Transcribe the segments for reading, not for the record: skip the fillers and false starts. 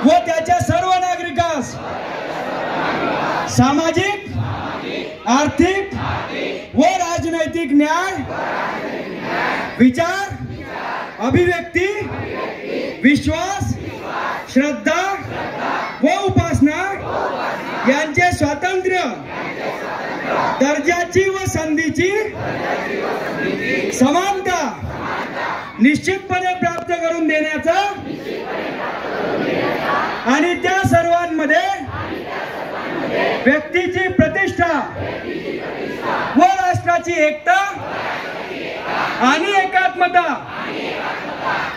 व त्याच्या सर्व नागरिकास सामाजिक, आर्थिक व राजनैतिक न्याय, विचार, अभिव्यक्ती, विश्वास, श्रद्धा व उपासना यांचे स्वातंत्र्य, दर्जाची व संधीची समानता निश्चितपणे प्राप्त करून देण्याचा आणि त्या सर्वांमध्ये व्यक्तीची प्रतिष्ठा व राष्ट्राची एकता आणि एकात्मता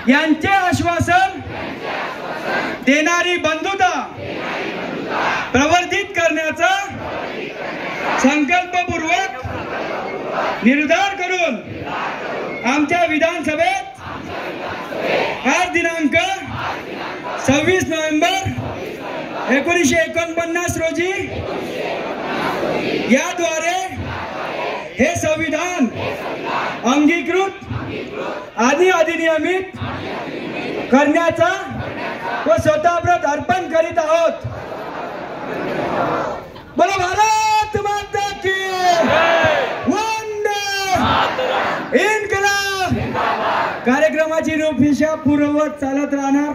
यांचे आश्वासन देणारी बंधुता प्रवर्धित करण्याचा संकल्पपूर्वक निर्धार करून आमच्या विधानसभेत आज दिनांक 26 नोव्हेंबर 1949 रोजी याद्वारे हे संविधान अंगीकृत आणि अधिनियमित करण्याचा व स्वतःप्रत अर्पण करीत आहोत। बोलो भारत माता की वंदे मातरम। इन्कलाब। कार्यक्रमाची रूपरेषा पूर्ववत चालत राहणार।